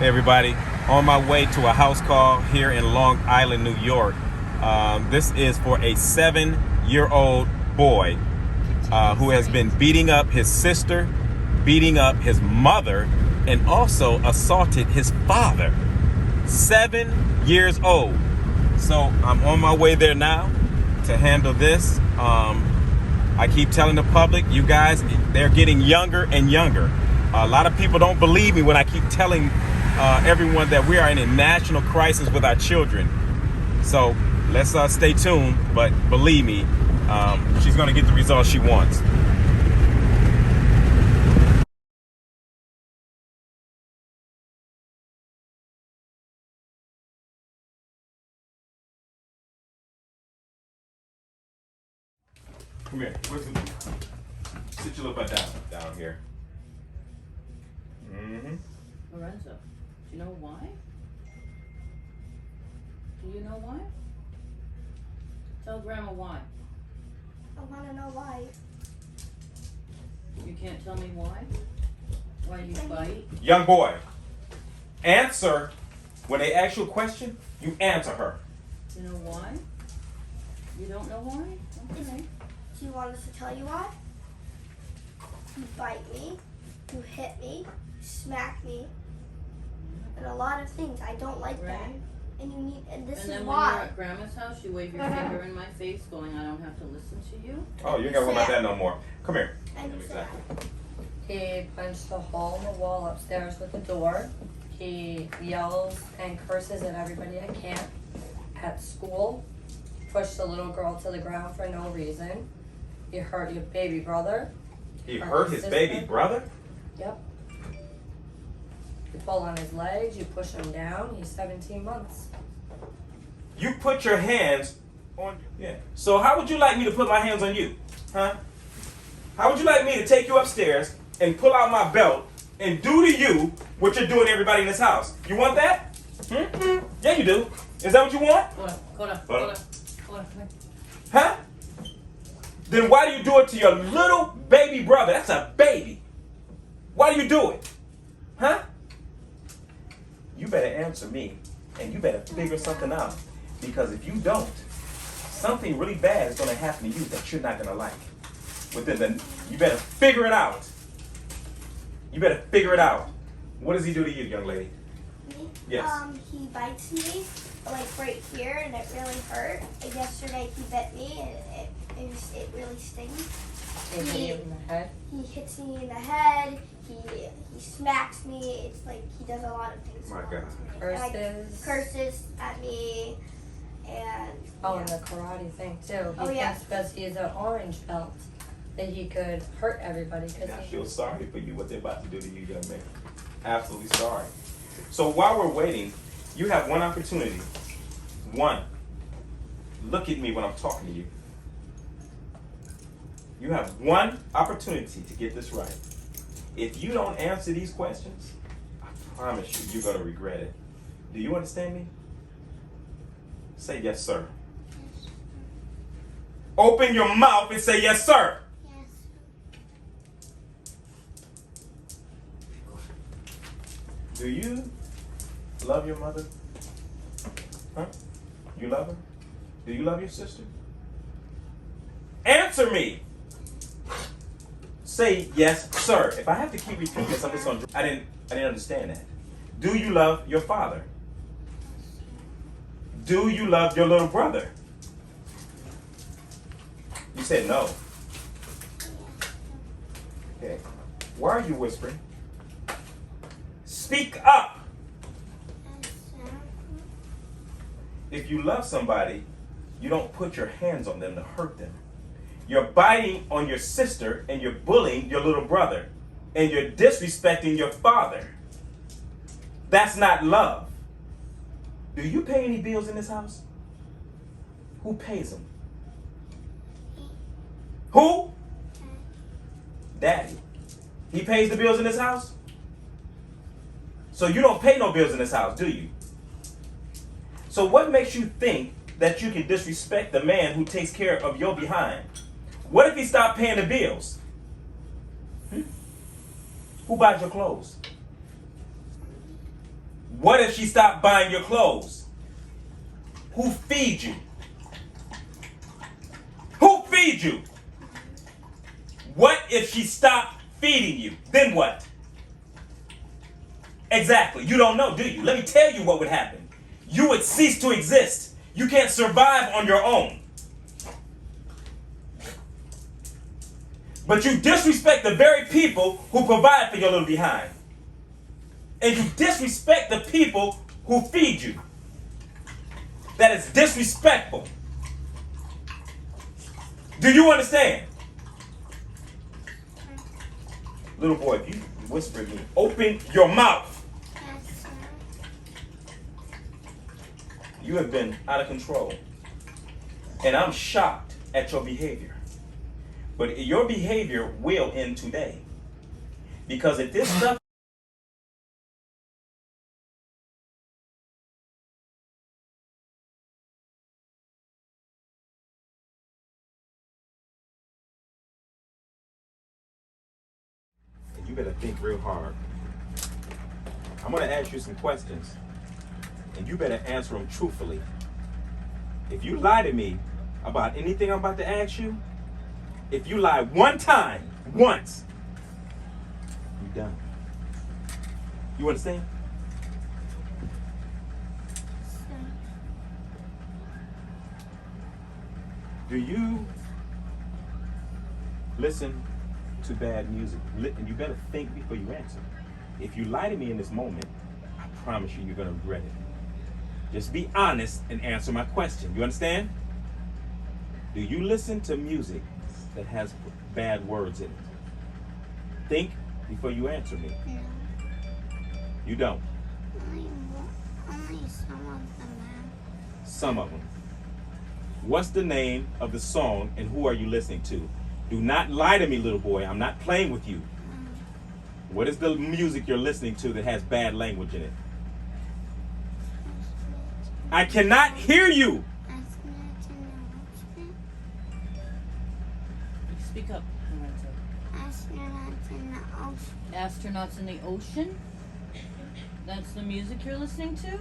Hey everybody, on my way to a house call here in Long Island, New York. This is for a 7-year-old boy who has been beating up his sister, beating up his mother, and also assaulted his father. 7 years old. So I'm on my way there now to handle this. I keep telling the public, you guys, they're getting younger and younger. A lot of people don't believe me when I keep telling everyone that we are in a national crisis with our children. So let's stay tuned, but believe me, she's going to get the results she wants. Come here. Sit your little butt down here. Lorenzo, do you know why? Do you know why? Tell Grandma why. I want to know why. You can't tell me why? Why you bite? Young boy, answer. When they ask you a question, you answer her. You know why? You don't know why? Okay. Do you want us to tell you why? You bite me, you hit me, you smack me, and a lot of things. I don't like that. Right. And this And is then when why. you're at Grandma's house, you wave your finger in my face going, I don't have to listen to you? Oh, you ain't gotta worry about that no more. Come here. And you say that. He punched the hole in the wall upstairs with the door. He yells and curses at everybody at camp, at school. Pushed the little girl to the ground for no reason. He hurt your baby brother. He hurt his baby brother? Yep. You pull on his legs, you push him down. He's 17 months. You put your hands on. Yeah. So how would you like me to put my hands on you? Huh? How would you like me to take you upstairs and pull out my belt and do to you what you're doing to everybody in this house? You want that? Yeah, you do. Is that what you want? Hold on. Come here. Huh? Then why do you do it to your little baby brother? That's a baby. Why do you do it? Huh? You better answer me, and you better figure something out. Because if you don't, something really bad is going to happen to you that you're not going to like. You better figure it out. You better figure it out. What does he do to you, young lady? Me? Yes. He bites me, like right here, and it really hurt. And yesterday he bit me, and it really stings. He hit you in the head. He hits me in the head. He smacks me. It's like he does a lot of things. My God. Curses at me, and And the karate thing too. He yeah. thinks because he's an orange belt that he could hurt everybody. And I feel sorry for you, what they're about to do to you, young man. Absolutely sorry. So while we're waiting, you have one opportunity. One. Look at me when I'm talking to you. You have one opportunity to get this right. If you don't answer these questions, I promise you, you're going to regret it. Do you understand me? Say yes, sir. Yes. Open your mouth and say yes, sir. Yes. Do you love your mother? Huh? You love her? Do you love your sister? Answer me. Say yes, sir. If I have to keep repeating this, I'm just going to. I didn't understand that. Do you love your father? Do you love your little brother? You said no. Okay. Why are you whispering? Speak up. If you love somebody, you don't put your hands on them to hurt them. You're biting on your sister and you're bullying your little brother and you're disrespecting your father. That's not love. Do you pay any bills in this house? Who pays them? Who? Daddy. He pays the bills in this house? So you don't pay no bills in this house, do you? So what makes you think that you can disrespect the man who takes care of your behind? What if he stopped paying the bills? Who buys your clothes? What if she stopped buying your clothes? Who feeds you? Who feeds you? What if she stopped feeding you? Then what? Exactly. You don't know, do you? Let me tell you what would happen. You would cease to exist. You can't survive on your own. But you disrespect the very people who provide for your little behind. And you disrespect the people who feed you. That is disrespectful. Do you understand? Little boy, if you whisper at me, open your mouth. Yes, sir. You have been out of control. And I'm shocked at your behavior. But your behavior will end today. Because if this stuff you better think real hard. I'm going to ask you some questions, and you better answer them truthfully. If you lie to me about anything I'm about to ask you, if you lie one time, once, you're done. You understand? Do you listen to bad music? And you better think before you answer. If you lie to me in this moment, I promise you're going to regret it. Just be honest and answer my question. You understand? Do you listen to music that has bad words in it? Think before you answer me. No. You don't? Only some of them have. Some of them. What's the name of the song and who are you listening to? Do not lie to me, little boy. I'm not playing with you. What is the music you're listening to that has bad language in it? I cannot hear you. Speak up. Astronauts in the ocean. Astronauts in the ocean? That's the music you're listening to?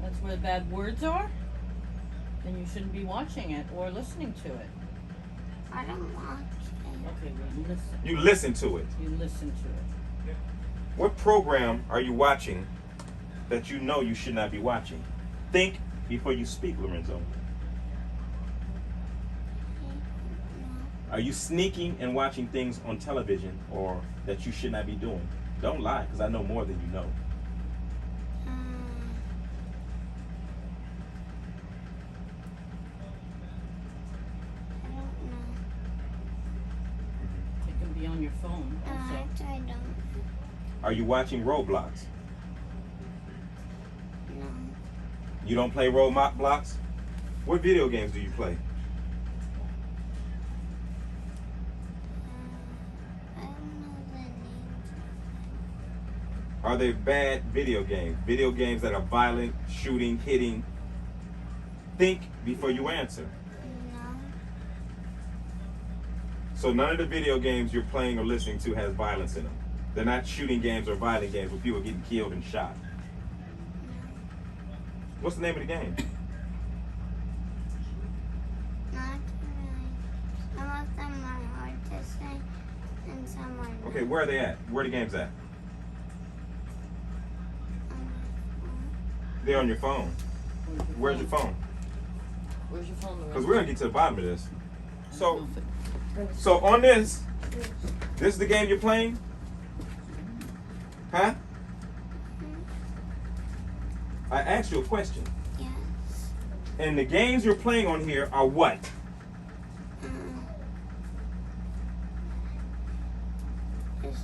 That's where the bad words are? Then you shouldn't be watching it or listening to it. I don't watch it. Okay, well, listen. You listen to it. You listen to it. What program are you watching that you know you should not be watching? Think before you speak, Lorenzo. Are you sneaking and watching things on television or that you should not be doing? Don't lie, because I know more than you know. I don't know. It can be on your phone also. Actually, I don't. Are you watching Roblox? No. You don't play Roblox? What video games do you play? I don't know the names. Are they bad video games? Video games that are violent, shooting, hitting? Think before you answer. No. So none of the video games you're playing or listening to has violence in them. They're not shooting games or violent games where people are getting killed and shot. What's the name of the game? Not really. Some of them are hard to say, and some are not. Okay, where are they at? Where are the games at? They're on your phone. Where's your phone? Where's your phone? Because we're going to get to the bottom of this. So on this is the game you're playing? Huh? I asked you a question. Yes. And the games you're playing on here are what? This is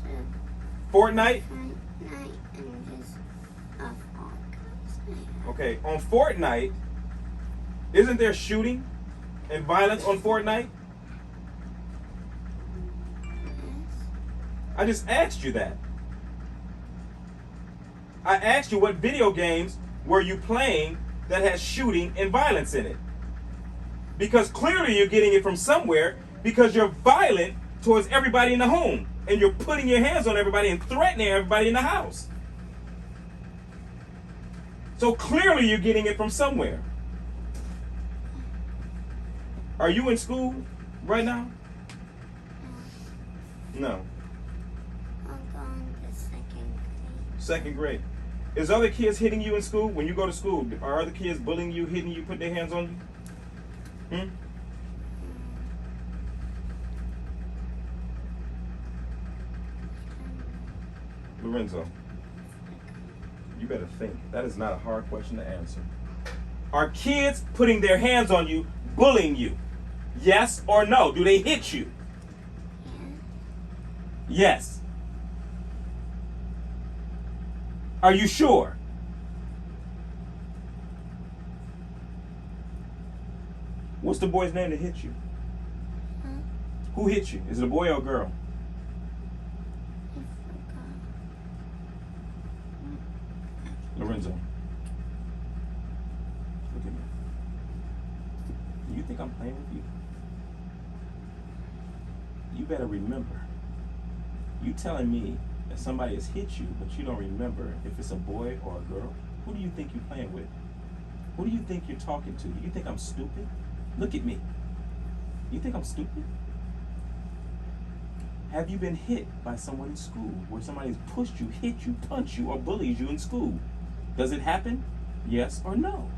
Fortnite? Fortnite and this August. Okay, on Fortnite, isn't there shooting and violence on Fortnite? Yes. I just asked you that. I asked you what video games were you playing that has shooting and violence in it. Because clearly you're getting it from somewhere because you're violent towards everybody in the home and you're putting your hands on everybody and threatening everybody in the house. So clearly you're getting it from somewhere. Are you in school right now? No. I'm going to second grade. Second grade. Is other kids hitting you in school? When you go to school, are other kids bullying you, hitting you, putting their hands on you? Lorenzo, you better think. That is not a hard question to answer. Are kids putting their hands on you, bullying you? Yes or no? Do they hit you? Yes. Are you sure? What's the boy's name that hit you? Who hit you? Is it a boy or a girl? I forgot. Lorenzo. Look at me. You think I'm playing with you? You better remember. You telling me that somebody has hit you, but you don't remember if it's a boy or a girl? Who do you think you're playing with? Who do you think you're talking to? Do you think I'm stupid? Look at me. You think I'm stupid? Have you been hit by someone in school where somebody's pushed you, hit you, punched you, or bullied you in school? Does it happen? Yes or no?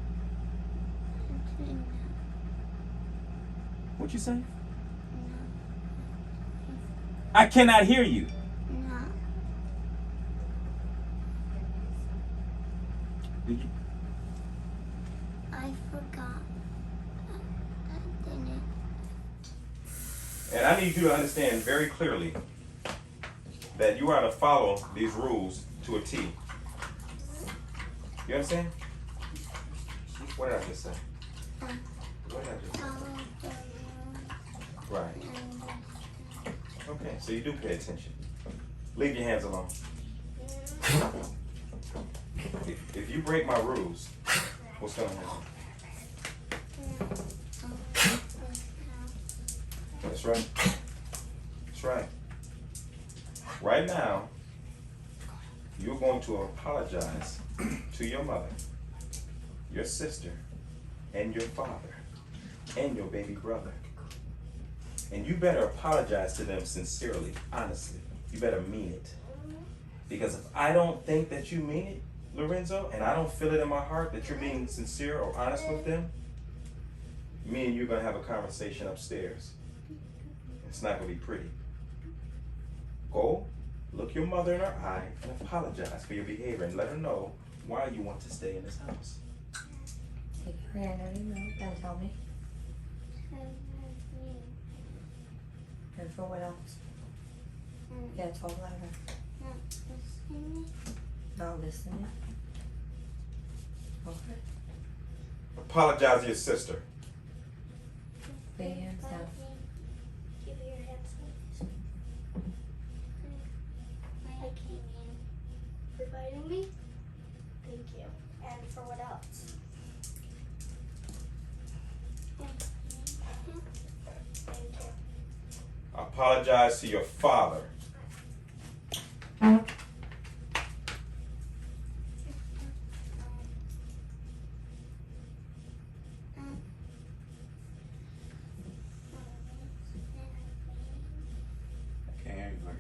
What you say? No. I cannot hear you. No. Did you? I forgot. I didn't. And I need you to understand very clearly that you are to follow these rules to a T. You understand? What did I just say? What did I just say? Follow the rules Right. and Okay, so you do pay attention. Leave your hands alone. If you break my rules, what's going to happen? That's right. That's right. Right now, you're going to apologize to your mother, your sister, and your father, and your baby brother. And you better apologize to them sincerely, honestly. You better mean it. Because if I don't think that you mean it, Lorenzo, and I don't feel it in my heart that you're being sincere or honest with them, me and you are going to have a conversation upstairs. It's not going to be pretty. Go, look your mother in her eye and apologize for your behavior and let her know why you want to stay in this house. Take your hand out of your mouth and tell me. And for what else? Yeah, talk louder. Not listening. Okay. Apologize to your sister. Put your hands down. Give me your hands, please. I can't. For biting me? Thank you. And for what else? Thank you. Apologize to your father. I can't hear you, buddy.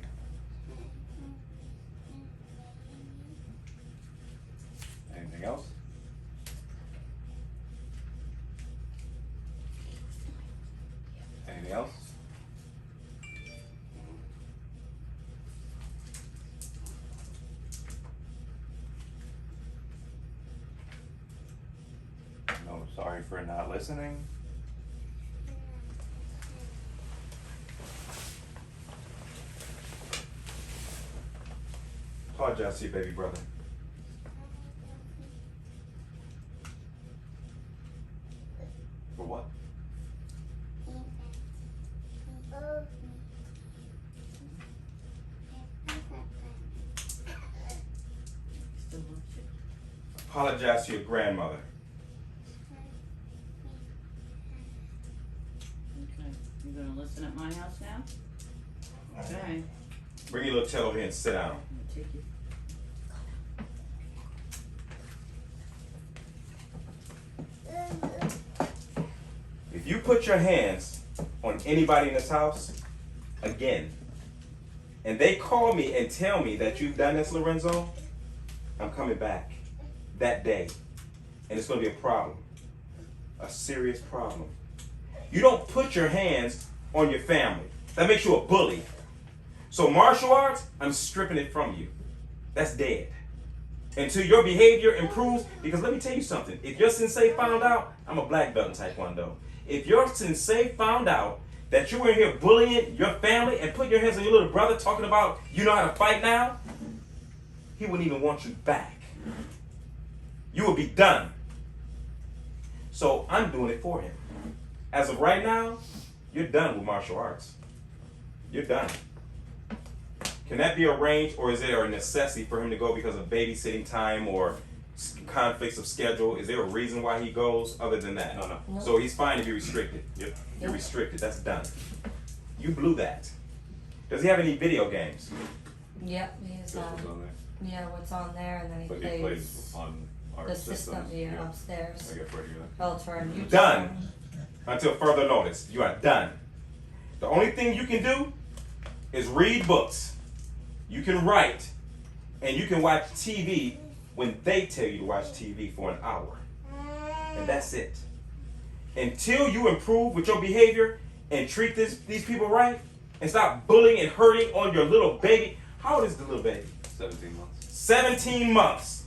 Anything else? Anything else? No, sorry for not listening. Apologize to your baby brother. For what? Still wants you. Apologize to your grandmother. Okay. You gonna listen at my house now? Okay. Bring your little tail over here and sit down. I'm gonna take you. put your hands on anybody in this house again, and they call me and tell me that you've done this, Lorenzo, I'm coming back that day, and it's going to be a problem, a serious problem. You don't put your hands on your family. That makes you a bully. So martial arts, I'm stripping it from you. That's dead. Until your behavior improves, because let me tell you something. If your sensei found out, I'm a black belt in Taekwondo. If your sensei found out that you were in here bullying your family and putting your hands on your little brother talking about you know how to fight now, he wouldn't even want you back. You would be done. So I'm doing it for him. As of right now, you're done with martial arts. You're done. Can that be arranged, or is there a necessity for him to go because of babysitting time or conflicts of schedule? Is there a reason why he goes other than that? No. So he's fine to be restricted. Yep. You're restricted. That's done. You blew that. Does he have any video games? Yep, he's What's on there? yeah, what's on there, and then he But he plays on our the system, systems. upstairs. I get pretty good. Belter and YouTube. Done. Until further notice. You are done. The only thing you can do is read books. You can write. And you can watch TV when they tell you to watch TV for an hour. And that's it. Until you improve with your behavior and treat these people right and stop bullying and hurting on your little baby. How old is the little baby? 17 months. 17 months.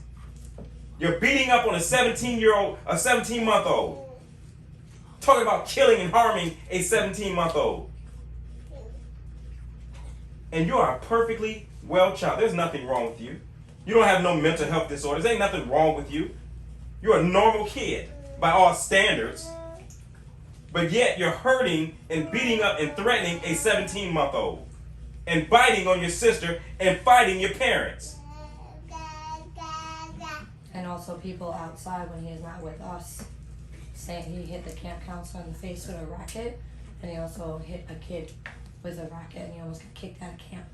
You're beating up on a 17-month-old. Talking about killing and harming a 17-month-old. And you are a perfectly well child. There's nothing wrong with you. You don't have no mental health disorders. Ain't nothing wrong with you. You're a normal kid by all standards. But yet you're hurting and beating up and threatening a 17-month-old. And biting on your sister and fighting your parents. And also people outside when he is not with us, saying he hit the camp counselor in the face with a racket, and he also hit a kid with a racket, and he almost got kicked out of camp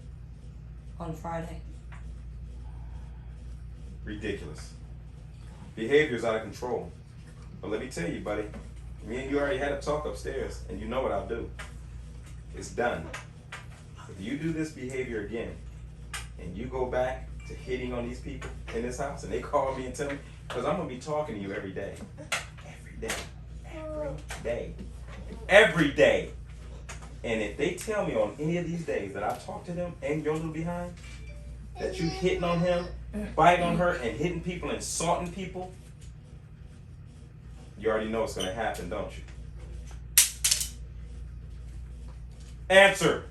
on Friday. Ridiculous. Behavior's out of control. But let me tell you, buddy, me and you already had a talk upstairs, and you know what I'll do. It's done. If you do this behavior again, and you go back to hitting on these people in this house, and they call me and tell me, because I'm going to be talking to you every day. Every day. Every day. Every day. And if they tell me on any of these days that I talk to them and your little behind, that you hitting on him, biting on her, and hitting people, and insulting people, you already know what's going to happen, don't you? Answer.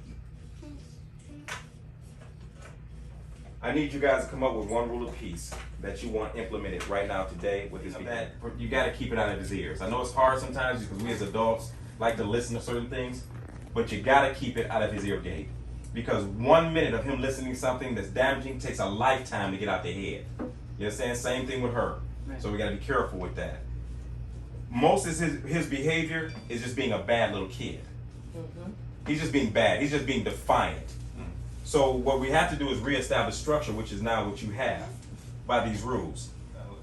I need you guys to come up with one rule of peace that you want implemented right now today with this. That you got to keep it out of his ears. I know it's hard sometimes because we as adults like to listen to certain things, but you got to keep it out of his ear gate. Because 1 minute of him listening to something that's damaging takes a lifetime to get out their head. You understand? Same thing with her. Right. So we got to be careful with that. Most of his behavior is just being a bad little kid. Mm-hmm. He's just being bad. He's just being defiant. So what we have to do is reestablish structure, which is now what you have by these rules.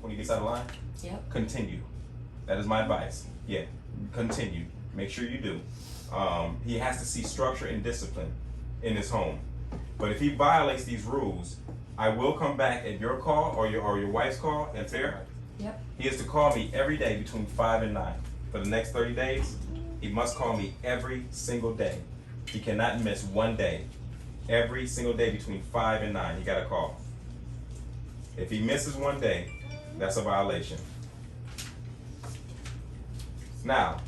When he gets out of line, Yep. continue. That is my advice. Yeah, continue. Make sure you do. He has to see structure and discipline in his home. But if he violates these rules, I will come back at your call or your wife's call. And fair? Yep. He is to call me every day between 5 and 9 for the next 30 days. He must call me every single day. He cannot miss one day. Every single day between 5 and 9, he got a call. If he misses one day, that's a violation. Now,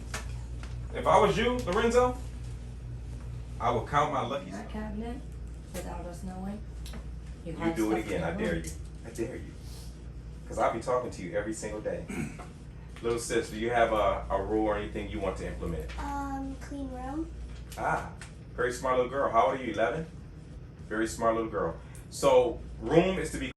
if I was you, Lorenzo, I would count my lucky That stars. cabinet, without us knowing. You hide do it stuff again, in I the dare room. you. I dare you. Because I'll be talking to you every single day. Little sis, do you have a rule or anything you want to implement? Clean room. Ah, very smart little girl. How old are you, 11? Very smart little girl. So, room is to be